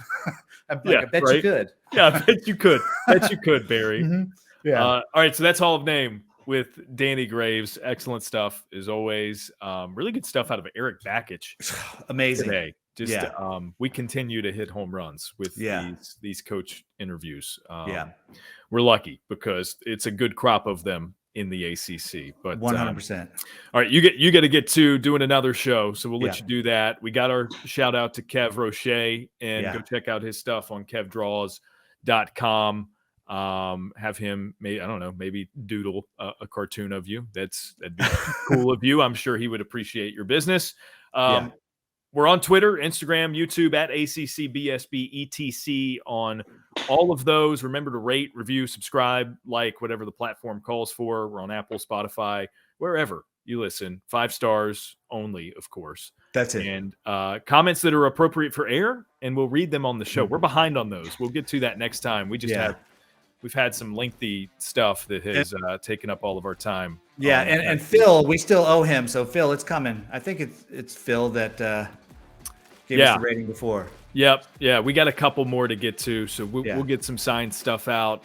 I'm like, I bet you could. Yeah, I bet you could. Bet you could, Barry. Mm-hmm. Yeah. All right. So that's Hall of Name with Danny Graves. Excellent stuff as always. Really good stuff out of Erik Bakich. Amazing. Today. Just we continue to hit home runs with these coach interviews. We're lucky because it's a good crop of them in the ACC. But 100%. All right, you got to get to doing another show, so we'll let you do that. We got our shout out to Kev Roche, and go check out his stuff on kevdraws.com. Have him, maybe doodle a cartoon of you. That'd be cool of you. I'm sure he would appreciate your business. We're on Twitter, Instagram, YouTube at ACCBSBETC on all of those. Remember to rate, review, subscribe, like whatever the platform calls for. We're on Apple, Spotify, wherever you listen. 5 stars only, of course. That's it. And comments that are appropriate for air, and we'll read them on the show. We're behind on those. We'll get to that next time. We've had some lengthy stuff that has taken up all of our time. Yeah, and Phil, we still owe him. So Phil, it's coming. I think it's Phil that gave us the rating before. Yep. Yeah, we got a couple more to get to, so we'll get some signed stuff out.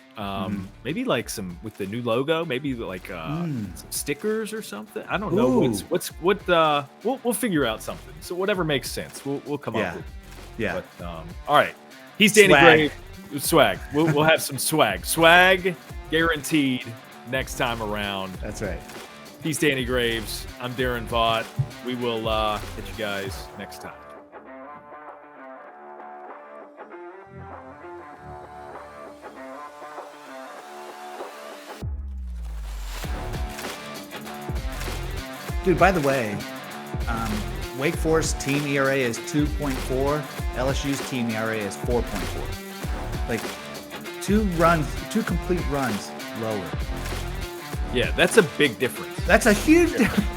Maybe like some with the new logo. Maybe like some stickers or something. I don't know. We'll figure out something. So whatever makes sense, we'll come up with. Yeah. But, all right. He's Danny Graves. Swag. We'll have some swag. Swag guaranteed next time around. That's right. He's Danny Graves. I'm Daron Vaught. We will hit you guys next time. Dude, by the way, Wake Forest team ERA is 2.4. LSU's team ERA is 4.4. Like 2 complete runs lower. Yeah, that's a big difference. That's a huge difference.